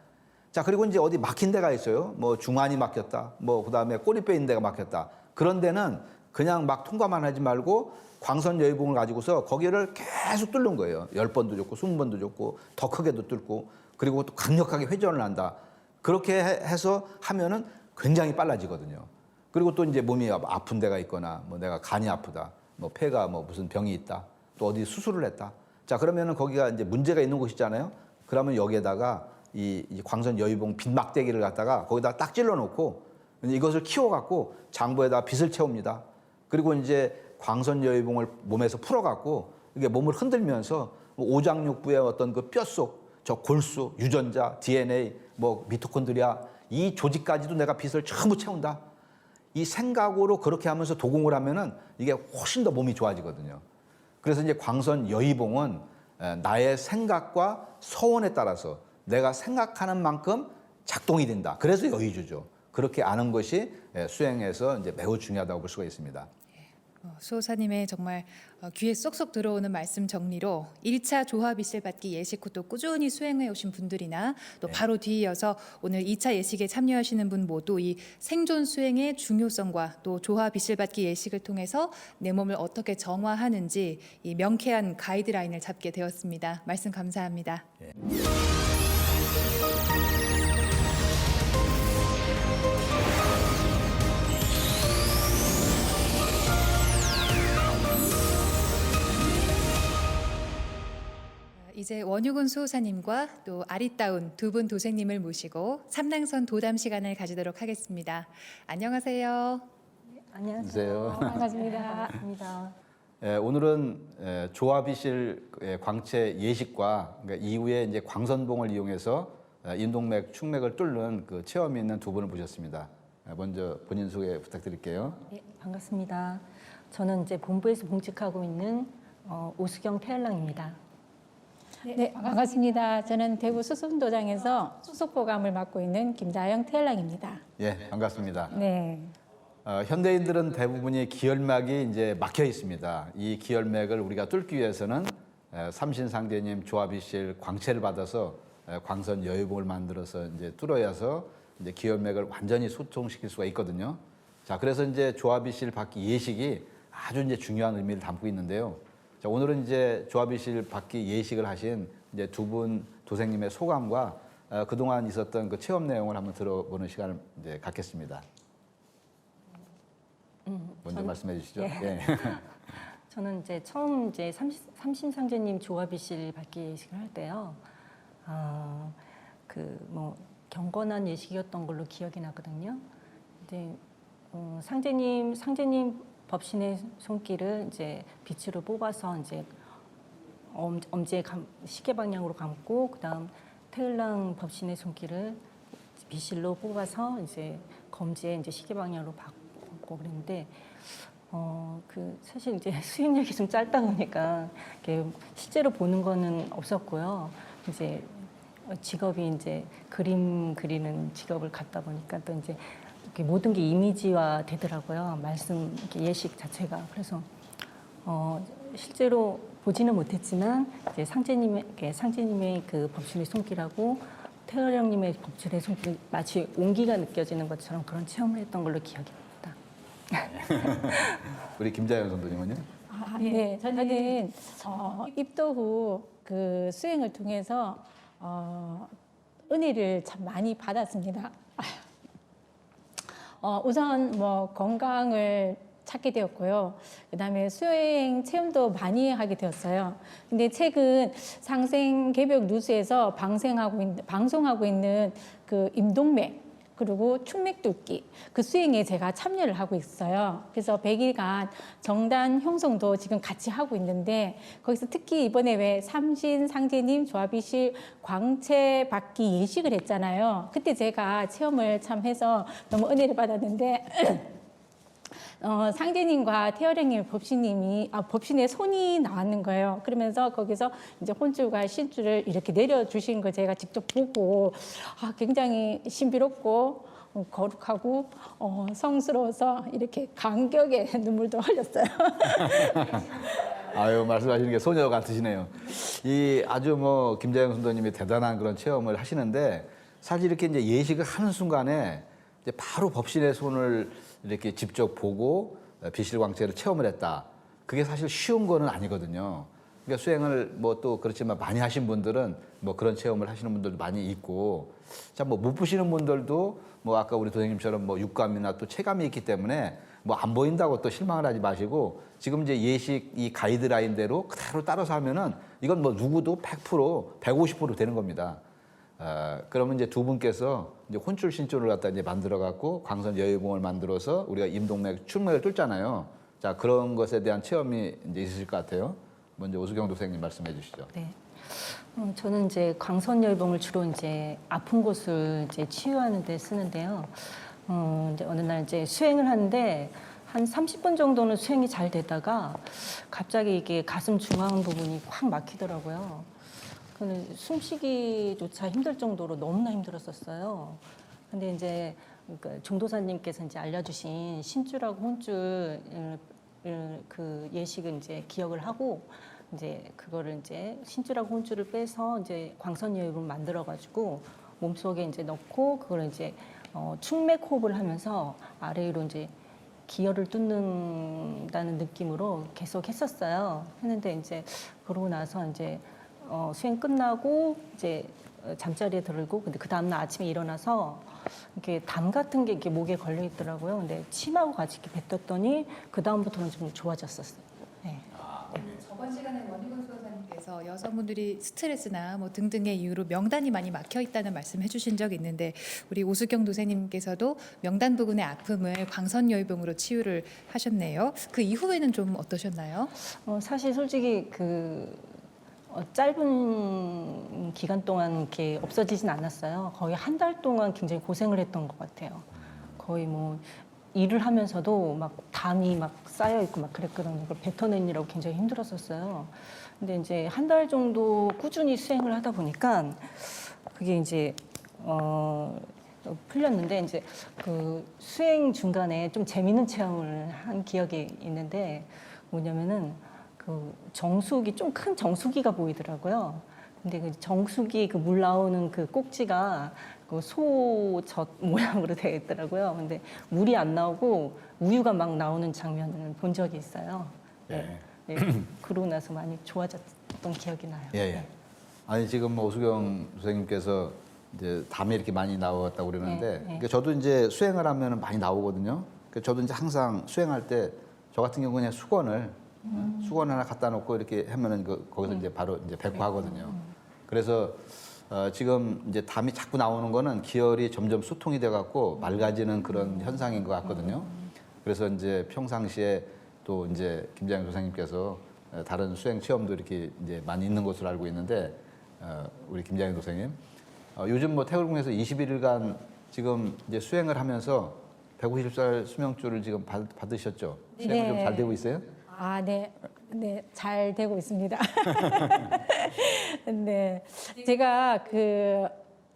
자, 그리고 이제 어디 막힌 데가 있어요. 뭐 중안이 막혔다. 뭐 그다음에 꼬리뼈 있는 데가 막혔다. 그런 데는 그냥 막 통과만 하지 말고 광선 여의봉을 가지고서 거기를 계속 뚫는 거예요. 10번도 좋고 20번도 좋고 더 크게도 뚫고 그리고 또 강력하게 회전을 한다. 그렇게 해서 하면은 굉장히 빨라지거든요. 그리고 또 이제 몸이 아픈 데가 있거나 뭐 내가 간이 아프다. 뭐 폐가 뭐 무슨 병이 있다. 또 어디 수술을 했다. 자, 그러면은 거기가 이제 문제가 있는 곳이잖아요. 그러면 여기에다가 이 광선 여의봉 빗막대기를 갖다가 거기다 딱 찔러 놓고 이것을 키워 갖고 장부에다 빗을 채웁니다. 그리고 이제 광선 여의봉을 몸에서 풀어 갖고 이게 몸을 흔들면서 오장육부의 어떤 그 뼛속 저 골수, 유전자, DNA, 뭐 미토콘드리아 이 조직까지도 내가 빛을 전부 채운다. 이 생각으로 그렇게 하면서 도공을 하면은 이게 훨씬 더 몸이 좋아지거든요. 그래서 이제 광선 여의봉은 나의 생각과 서원에 따라서 내가 생각하는 만큼 작동이 된다. 그래서 여의주죠. 그렇게 아는 것이 수행에서 이제 매우 중요하다고 볼 수가 있습니다. 수호사님의 정말 귀에 쏙쏙 들어오는 말씀 정리로 1차 조화 빛을 받기 예식 후 또 꾸준히 수행해 오신 분들이나 또 바로 뒤이어서 오늘 2차 예식에 참여하시는 분 모두 이 생존 수행의 중요성과 또 조화 빛을 받기 예식을 통해서 내 몸을 어떻게 정화하는지 이 명쾌한 가이드라인을 잡게 되었습니다. 말씀 감사합니다. 이제 원유근 수호사님과 또 아리따운 두 분 도생님을 모시고 삼랑선 도담 시간을 가지도록 하겠습니다. 안녕하세요. 안녕하세요. 반갑습니다. 오늘은 조화비실 광채 예식과 그러니까 이후에 이제 광선봉을 이용해서 인동맥, 충맥을 뚫는 그 체험이 있는 두 분을 모셨습니다. 먼저 본인 소개 부탁드릴게요. 네, 반갑습니다. 저는 이제 본부에서 봉직하고 있는 오수경 태연랑입니다. 네, 반갑습니다. 저는 대구 수순도장에서 수속보감을 맡고 있는 김자영 태연랑입니다. 예, 반갑습니다. 네. 현대인들은 대부분이 기혈맥이 이제 막혀 있습니다. 이 기혈맥을 우리가 뚫기 위해서는 삼신상제님 조합이실 광채를 받아서 광선 여의봉을 만들어서 이제 뚫어야서 이제 기혈맥을 완전히 소통시킬 수가 있거든요. 자, 그래서 이제 조합이실 받기 예식이 아주 이제 중요한 의미를 담고 있는데요. 자, 오늘은 이제 조합이실 받기 예식을 하신 이제 두 분 도생님의 소감과 그동안 있었던 그 체험 내용을 한번 들어보는 시간을 이제 갖겠습니다. 먼저 말씀해 주시죠. 예. 저는 이제 처음 이제 삼신상제님 조합이실 받기 예식을 할 때요. 그 뭐 경건한 예식이었던 걸로 기억이 나거든요. 근데 상제님 법신의 손길을 이제 빛으로 뽑아서 이제 엄지의 시계 방향으로 감고 그다음 태을랑 법신의 손길을 비실로 뽑아서 이제 검지의 이제 시계 방향으로 바꾸고 그랬는데 그 사실 이제 수행력이 좀 짧다 보니까 이렇게 실제로 보는 거는 없었고요. 이제 직업이 이제 그림 그리는 직업을 갖다 보니까 또 이제 이렇게 모든 게 이미지화 되더라고요. 말씀 이렇게 예식 자체가. 그래서 실제로 보지는 못했지만 이제 상제님의 그 법신의 손길하고 태열 형님의 법신의 손길 마치 온기가 느껴지는 것처럼 그런 체험을 했던 걸로 기억이 납니다. 우리 김자영 선도님은요? 네, 저는 입도 후 그 수행을 통해서 은혜를 참 많이 받았습니다. 우선 뭐 건강을 찾게 되었고요. 그다음에 수행 체험도 많이 하게 되었어요. 근데 최근 상생 개벽 뉴스에서 방송하고 있는 그 임동맥 그리고 충맥 뚫기 그 수행에 제가 참여를 하고 있어요. 그래서 100일간 정단 형성도 지금 같이 하고 있는데 거기서 특히 이번에 왜 삼신상제님 조합이실 광채 받기 예식을 했잖아요. 그때 제가 체험을 참 해서 너무 은혜를 받았는데 상제님과 태열형님 법신의 손이 나왔는 거예요. 그러면서 거기서 이제 혼줄과 신줄을 이렇게 내려주신 걸 제가 직접 보고 굉장히 신비롭고 거룩하고 성스러워서 이렇게 감격의 눈물도 흘렸어요. 아유, 말씀하시는 게 소녀 같으시네요. 이 아주 뭐 김자영 선도님이 대단한 그런 체험을 하시는데 사실 이렇게 이제 예식을 하는 순간에 이제 바로 법신의 손을 이렇게 직접 보고 비실광채를 체험을 했다. 그게 사실 쉬운 거는 아니거든요. 그러니까 수행을 뭐 또 그렇지만 많이 하신 분들은 뭐 그런 체험을 하시는 분들도 많이 있고, 자, 뭐 못 보시는 분들도 뭐 아까 우리 도생님처럼 뭐 육감이나 또 체감이 있기 때문에 뭐 안 보인다고 또 실망을 하지 마시고 지금 이제 예식 이 가이드라인대로 그대로 따라서 하면은 이건 뭐 누구도 100%, 150% 되는 겁니다. 그러면 이제 두 분께서 이제 혼줄 신줄을 갖다 이제 만들어 갖고 광선 여의봉을 만들어서 우리가 임동맥, 충맥을 뚫잖아요. 자, 그런 것에 대한 체험이 이제 있으실 것 같아요. 먼저 오수경 도생님 말씀해 주시죠. 네. 저는 이제 광선열봉을 주로 이제 아픈 곳을 이제 치유하는 데 쓰는데요. 이제 어느 날 이제 수행을 하는데 한 30분 정도는 수행이 잘 되다가 갑자기 이게 가슴 중앙 부분이 확 막히더라고요. 그는 숨쉬기조차 힘들 정도로 너무나 힘들었었어요. 근데 이제 그러니까 종도사님께서 이제 알려주신 신줄하고 혼줄 그 예식을 이제 기억을 하고 이제 그거를 이제 신줄하고 혼줄을 빼서 이제 광선여입을 만들어가지고 몸속에 이제 넣고 그걸 이제 충맥 호흡을 하면서 아래 위로 이제 기혈을 뚫는다는 느낌으로 계속 했었어요. 했는데 이제 그러고 나서 이제 수행 끝나고 이제 잠자리에 들고 근데 그 다음날 아침에 일어나서 이렇게 담 같은 게 이렇게 목에 걸려 있더라고요. 근데 침하고 같이 이렇게 뱉었더니 그 다음부터는 좀 좋아졌었어요. 네. 저번 시간에 원희근 수호사님께서 여성분들이 스트레스나 뭐 등등의 이유로 명단이 많이 막혀 있다는 말씀 해주신 적이 있는데 우리 오수경 도사님께서도 명단 부근의 아픔을 광선여의봉으로 치유를 하셨네요. 그 이후에는 좀 어떠셨나요? 사실 솔직히 그 짧은 기간 동안 이렇게 없어지진 않았어요. 거의 한 달 동안 굉장히 고생을 했던 것 같아요. 거의 뭐 일을 하면서도 막 담이 막 쌓여 있고 막 그랬거든요. 그걸 뱉어내느라고 굉장히 힘들었었어요. 근데 이제 한 달 정도 꾸준히 수행을 하다 보니까 그게 이제 풀렸는데 이제 그 수행 중간에 좀 재미있는 체험을 한 기억이 있는데 뭐냐면은 그 정수기 좀 큰 정수기가 보이더라고요. 근데 그 정수기 그 물 나오는 그 꼭지가 그 소젖 모양으로 되어 있더라고요. 근데 물이 안 나오고 우유가 막 나오는 장면을 본 적이 있어요. 네. 네. 그러고 나서 많이 좋아졌던 기억이 나요. 예, 예. 아니 지금 뭐 오수경 선생님께서 이제 담이 이렇게 많이 나왔다고 그러는데 네, 네. 그러니까 저도 이제 수행을 하면 많이 나오거든요. 그러니까 저도 이제 항상 수행할 때 저 같은 경우는 그냥 수건 하나 갖다 놓고 이렇게 하면은 거기서 이제 바로 이제 배포하거든요. 그래서 지금 이제 담이 자꾸 나오는 거는 기혈이 점점 수통이 돼 갖고 맑아지는 그런 현상인 것 같거든요. 그래서 이제 평상시에 또 이제 김장현 도사님께서 다른 수행 체험도 이렇게 이제 많이 있는 것으로 알고 있는데 우리 김장현 도사님 요즘 뭐 태울궁에서 21일간 지금 이제 수행을 하면서 150살 수명줄을 지금 받으셨죠? 수행 좀 잘 되고 있어요? 아, 네. 네, 잘 되고 있습니다. 네. 제가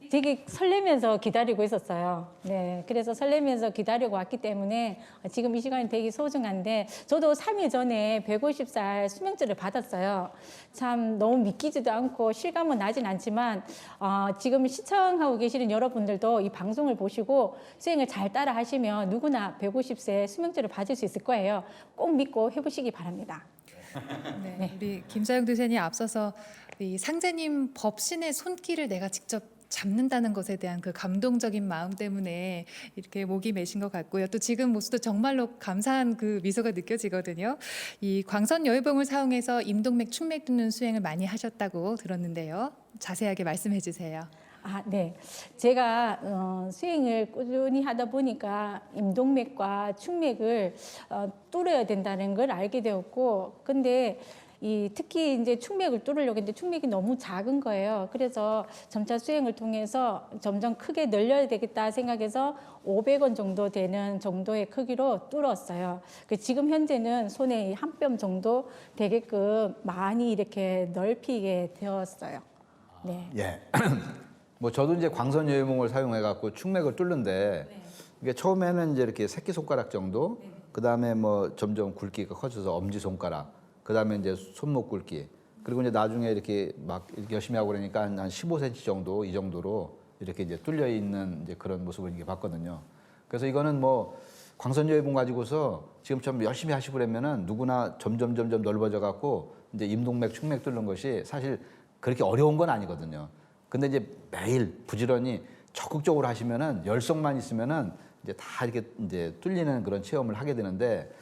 되게 설레면서 기다리고 있었어요. 네. 그래서 설레면서 기다리고 왔기 때문에 지금 이 시간이 되게 소중한데 저도 3일 전에 150살 수명줄을 받았어요. 참 너무 믿기지도 않고 실감은 나진 않지만 지금 시청하고 계시는 여러분들도 이 방송을 보시고 수행을 잘 따라 하시면 누구나 150세 수명줄을 받을 수 있을 거예요. 꼭 믿고 해보시기 바랍니다. 네, 우리 김사영 도사님 앞서서 이 상제님 법신의 손길을 내가 직접 잡는다는 것에 대한 그 감동적인 마음 때문에 이렇게 목이 메신 것 같고요. 또 지금 모습도 정말로 감사한 그 미소가 느껴지거든요. 이 광선여의봉을 사용해서 임동맥, 충맥 뚫는 수행을 많이 하셨다고 들었는데요. 자세하게 말씀해 주세요. 아, 네. 제가 수행을 꾸준히 하다 보니까 임동맥과 충맥을 뚫어야 된다는 걸 알게 되었고, 근데 특히 이제 충맥을 뚫으려고 했는데 충맥이 너무 작은 거예요. 그래서 점차 수행을 통해서 점점 크게 늘려야 되겠다 생각해서 500원 정도 되는 정도의 크기로 뚫었어요. 지금 현재는 손에 한 뼘 정도 되게끔 많이 이렇게 넓히게 되었어요. 네. 예. 뭐 저도 이제 광선여의봉을 사용해 갖고 충맥을 뚫는데 이게 처음에는 이제 이렇게 새끼 손가락 정도, 그 다음에 뭐 점점 굵기가 커져서 엄지 손가락, 그 다음에 이제 손목 굵기, 그리고 이제 나중에 이렇게 막 이렇게 열심히 하고 그러니까 한 15cm 정도 이 정도로 이렇게 이제 뚫려 있는 이제 그런 모습을 이렇게 봤거든요. 그래서 이거는 뭐 광선여의봉 가지고서 지금처럼 열심히 하시고 그러면은 누구나 점점 넓어져 갖고 이제 임동맥, 충맥 뚫는 것이 사실 그렇게 어려운 건 아니거든요. 근데 이제 매일 부지런히 적극적으로 하시면은 열성만 있으면은 이제 다 이렇게 이제 뚫리는 그런 체험을 하게 되는데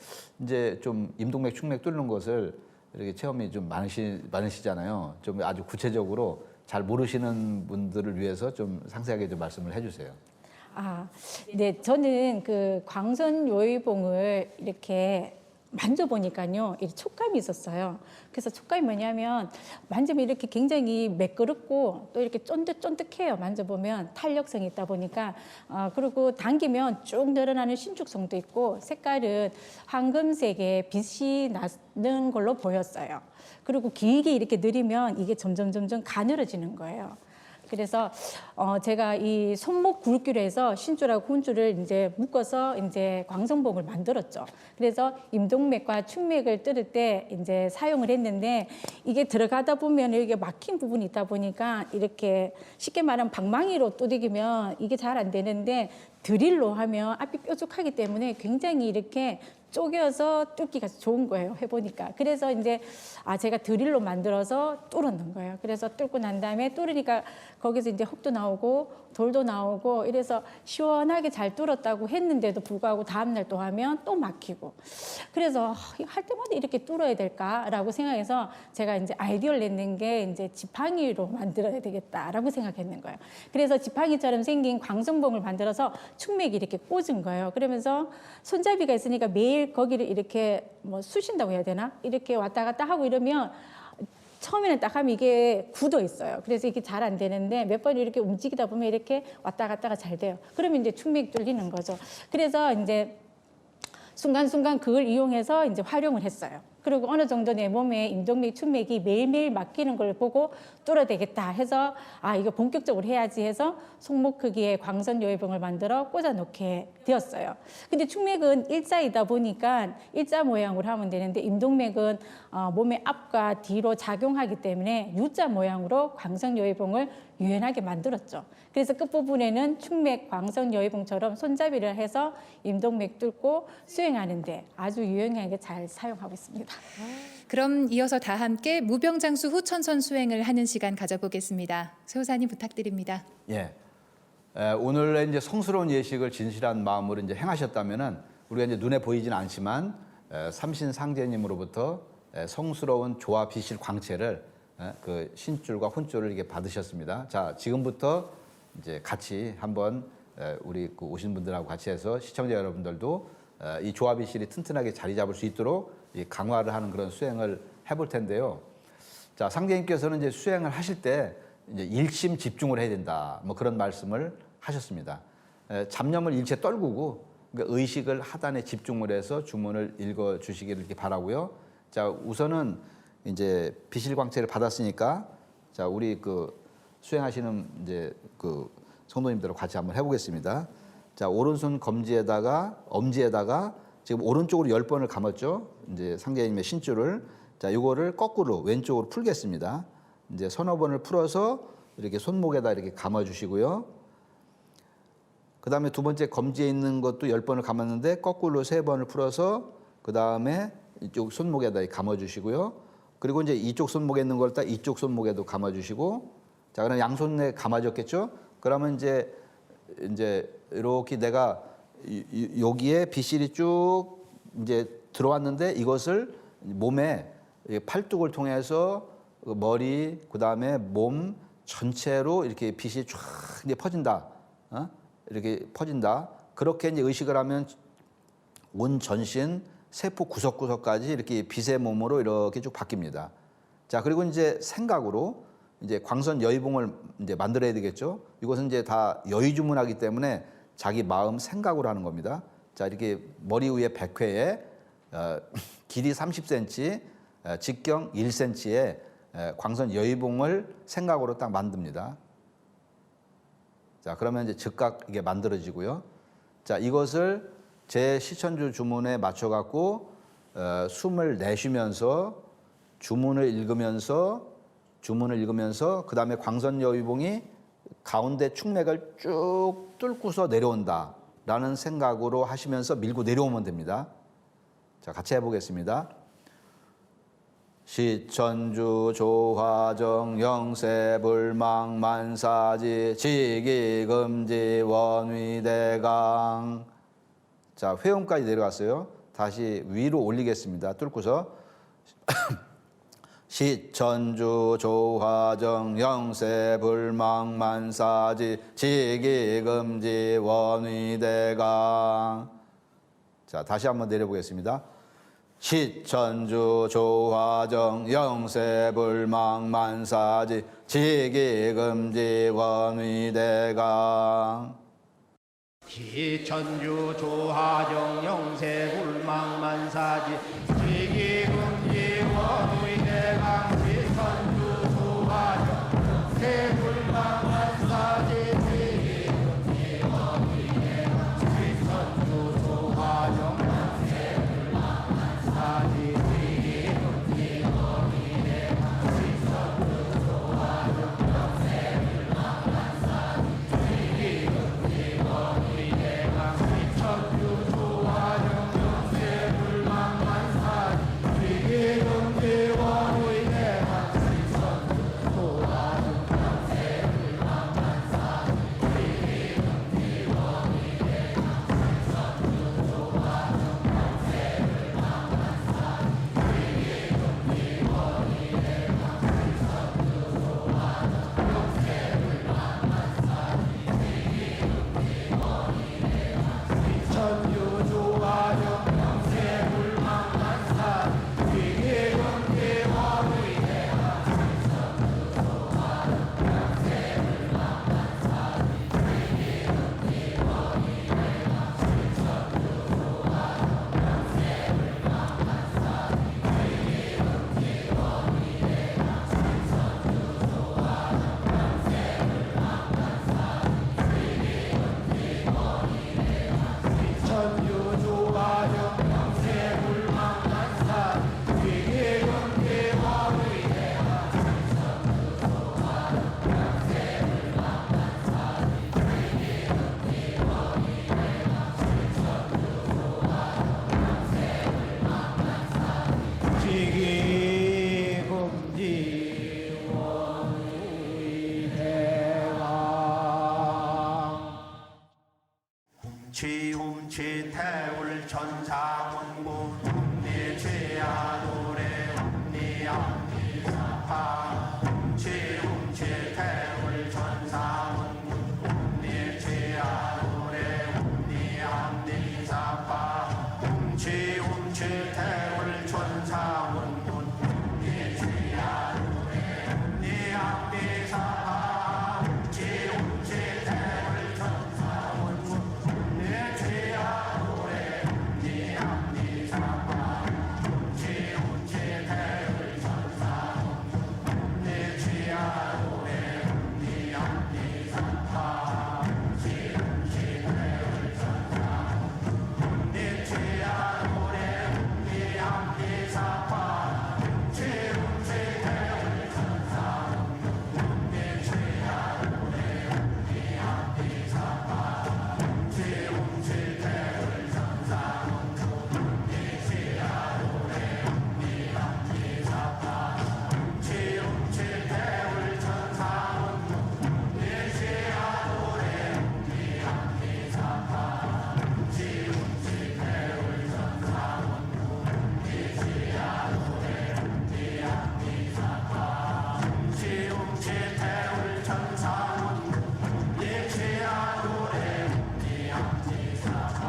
이제 좀 임동맥, 충맥 뚫는 것을 이렇게 체험이 좀 많으시잖아요. 좀 아주 구체적으로 잘 모르시는 분들을 위해서 좀 상세하게 좀 말씀을 해주세요. 아, 네, 저는 그 광선여의봉을 이렇게 만져보니까요, 이 촉감이 있었어요. 그래서 촉감이 뭐냐면 만지면 이렇게 굉장히 매끄럽고 또 이렇게 쫀득쫀득해요. 만져보면 탄력성이 있다 보니까 그리고 당기면 쭉 늘어나는 신축성도 있고 색깔은 황금색의 빛이 나는 걸로 보였어요. 그리고 길게 이렇게 늘리면 이게 점점 가늘어지는 거예요. 그래서 제가 이 손목 굵기로 해서 신줄하고 혼줄을 이제 묶어서 이제 광선봉을 만들었죠. 그래서 임동맥과 충맥을 뚫을 때 이제 사용을 했는데 이게 들어가다 보면 여기 막힌 부분이 있다 보니까 이렇게 쉽게 말하면 방망이로 두들기면 이게 잘 안 되는데 드릴로 하면 앞이 뾰족하기 때문에 굉장히 이렇게 쪼개서 뚫기가 좋은 거예요. 해보니까. 그래서 이제 제가 드릴로 만들어서 뚫어놓은 거예요. 그래서 뚫고 난 다음에 뚫으니까 거기서 이제 흙도 나오고 돌도 나오고 이래서 시원하게 잘 뚫었다고 했는데도 불구하고 다음날 또 하면 또 막히고. 그래서 이거 할 때마다 이렇게 뚫어야 될까라고 생각해서 제가 이제 아이디어를 냈는 게 이제 지팡이로 만들어야 되겠다라고 생각했는 거예요. 그래서 지팡이처럼 생긴 광선봉을 만들어서 충맥이 이렇게 꽂은 거예요. 그러면서 손잡이가 있으니까 매일 거기를 이렇게 뭐 쑤신다고 해야 되나? 이렇게 왔다 갔다 하고 이러면 처음에는 딱 하면 이게 굳어 있어요. 그래서 이게 잘 안 되는데 몇 번 이렇게 움직이다 보면 이렇게 왔다 갔다가 잘 돼요. 그러면 이제 충맥이 뚫리는 거죠. 그래서 이제 순간순간 그걸 이용해서 이제 활용을 했어요. 그리고 어느 정도 내 몸에 임동맥, 충맥이 매일매일 막히는 걸 보고 뚫어야 되겠다 해서 이거 본격적으로 해야지 해서 손목 크기의 광선 요해봉을 만들어 꽂아 놓게 되었어요. 근데 충맥은 일자이다 보니까 일자 모양으로 하면 되는데 임동맥은 몸의 앞과 뒤로 작용하기 때문에 U자 모양으로 광선 요해봉을 유연하게 만들었죠. 그래서 끝부분에는 충맥 광선 요해봉처럼 손잡이를 해서 임동맥 뚫고 수행하는데 아주 유용하게 잘 사용하고 있습니다. 그럼 이어서 다 함께 무병장수 후천선 수행을 하는 시간 가져보겠습니다. 소호사님 부탁드립니다. 예. 오늘의 이제 성스러운 예식을 진실한 마음으로 이제 행하셨다면은 우리가 이제 눈에 보이진 않지만 삼신상제님으로부터 성스러운 조화 비실 광채를 그 신줄과 혼줄을 이렇게 받으셨습니다. 자, 지금부터 이제 같이 한번 우리 그 오신 분들하고 같이 해서 시청자 여러분들도 이 조화 비실이 튼튼하게 자리 잡을 수 있도록 이 강화를 하는 그런 수행을 해볼 텐데요. 자, 상제님께서는 이제 수행을 하실 때 이제 일심 집중을 해야 된다. 뭐 그런 말씀을 하셨습니다. 잡념을 일체 떨구고 그러니까 의식을 하단에 집중을 해서 주문을 읽어 주시기를 이렇게 바라고요. 자, 우선은 이제 비실광채를 받았으니까 자, 우리 그 수행하시는 이제 그 성도님들하고 같이 한번 해보겠습니다. 자, 오른손 엄지에다가 지금 오른쪽으로 10번을 감았죠. 이제 상제님의 신줄을. 자, 이거를 거꾸로 왼쪽으로 풀겠습니다. 이제 서너 번을 풀어서 이렇게 손목에다 이렇게 감아주시고요. 그 다음에 두 번째 검지에 있는 것도 10번을 감았는데 거꾸로 3번을 풀어서 그 다음에 이쪽 손목에다 감아주시고요. 그리고 이제 이쪽 손목에 있는 걸 딱 이쪽 손목에도 감아주시고, 자, 그럼 양손에 감아졌겠죠? 그러면 이제 이렇게 내가 여기에 비실이 쭉 이제 들어왔는데 이것을 몸에 팔뚝을 통해서 머리, 그 다음에 몸 전체로 이렇게 빛이 쫙 이제 퍼진다. 이렇게 퍼진다. 그렇게 이제 의식을 하면 온 전신, 세포 구석구석까지 이렇게 빛의 몸으로 이렇게 쭉 바뀝니다. 자, 그리고 이제 생각으로 이제 광선 여의봉을 이제 만들어야 되겠죠. 이것은 이제 다 여의주문하기 때문에 자기 마음 생각으로 하는 겁니다. 자, 이렇게 머리 위에 백회에 길이 30cm, 직경 1cm의 광선 여의봉을 생각으로 딱 만듭니다. 자, 그러면 이제 즉각 이게 만들어지고요. 자, 이것을 제 시천주 주문에 맞춰 갖고 숨을 내쉬면서 주문을 읽으면서 그 다음에 광선 여의봉이 가운데 충맥을 쭉 뚫고서 내려온다라는 생각으로 하시면서 밀고 내려오면 됩니다. 자, 같이 해보겠습니다. 시천주 조화정 영세불망 만사지 지기금지 원위대강. 자, 회음까지 내려갔어요. 다시 위로 올리겠습니다. 뚫고서 시천주 조화정 영세불망 만사지 지기금지 원위대강. 자, 다시 한번 내려보겠습니다. 시천주 조화정 영세불망만사지 지기금지 권위대강 시천주 조화정 영세불망만사지 지기금지 원의대강 시천주 조화정 영세불망만사지 지기금지 원의대강 시천주 조화정 영세불망만사지 지기금지 원의대강 시천주 조화정 영세불망만사지 지기금지 원의대강 시천주 조화정 영세불망만사지 지기금지 원의대강 시천주 조화정 시천주 조화정 영세불망만사지 지기금지 원의대강 시천주 조화정 영세불망만사지 지기금지 원의대강 지기금지 원의대강 훔치 태울 천사문고 훔니 죄야 노래 훔니 암니사파 훔치 태울 천사문고 훔니 죄야 노래 훔니 암니사파 훔치 태울 천사문고 훔니 죄야 노래 훔니 암니사파 훔치 태울 천사문고 내 죄야 노래 네 암니사파 훔치 태울 천사 내 죄야 노래 네 암니사파 훔치 태울 천사 내 죄야 노래 네 암니사파 훔치 태울 천사 내 죄야 노래 네 암니사파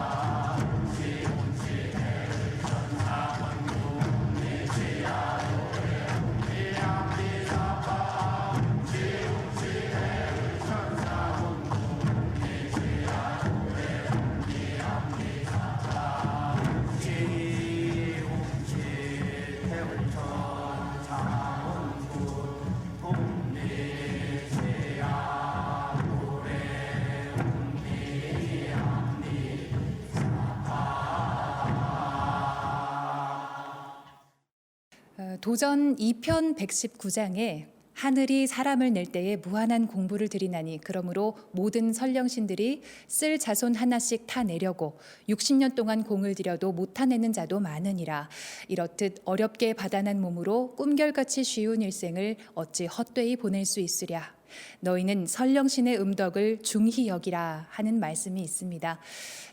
도전 2편 119장에 하늘이 사람을 낼 때에 무한한 공부를 들이나니 그러므로 모든 선령신들이 쓸 자손 하나씩 타내려고 60년 동안 공을 들여도 못 타내는 자도 많으니라. 이렇듯 어렵게 받아난 몸으로 꿈결같이 쉬운 일생을 어찌 헛되이 보낼 수 있으랴. 너희는 선령신의 음덕을 중히 여기라 하는 말씀이 있습니다.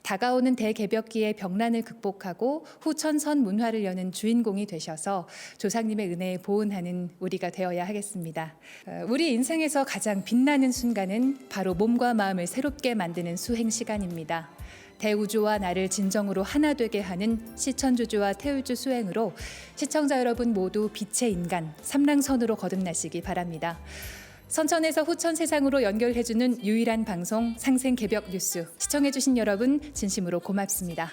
다가오는 대개벽기의 병난을 극복하고 후천선 문화를 여는 주인공이 되셔서 조상님의 은혜에 보은하는 우리가 되어야 하겠습니다. 우리 인생에서 가장 빛나는 순간은 바로 몸과 마음을 새롭게 만드는 수행 시간입니다. 대우주와 나를 진정으로 하나 되게 하는 시천주주와 태울주 수행으로 시청자 여러분 모두 빛의 인간, 삼랑선으로 거듭나시기 바랍니다. 선천에서 후천 세상으로 연결해주는 유일한 방송 상생개벽 뉴스. 시청해주신 여러분 진심으로 고맙습니다.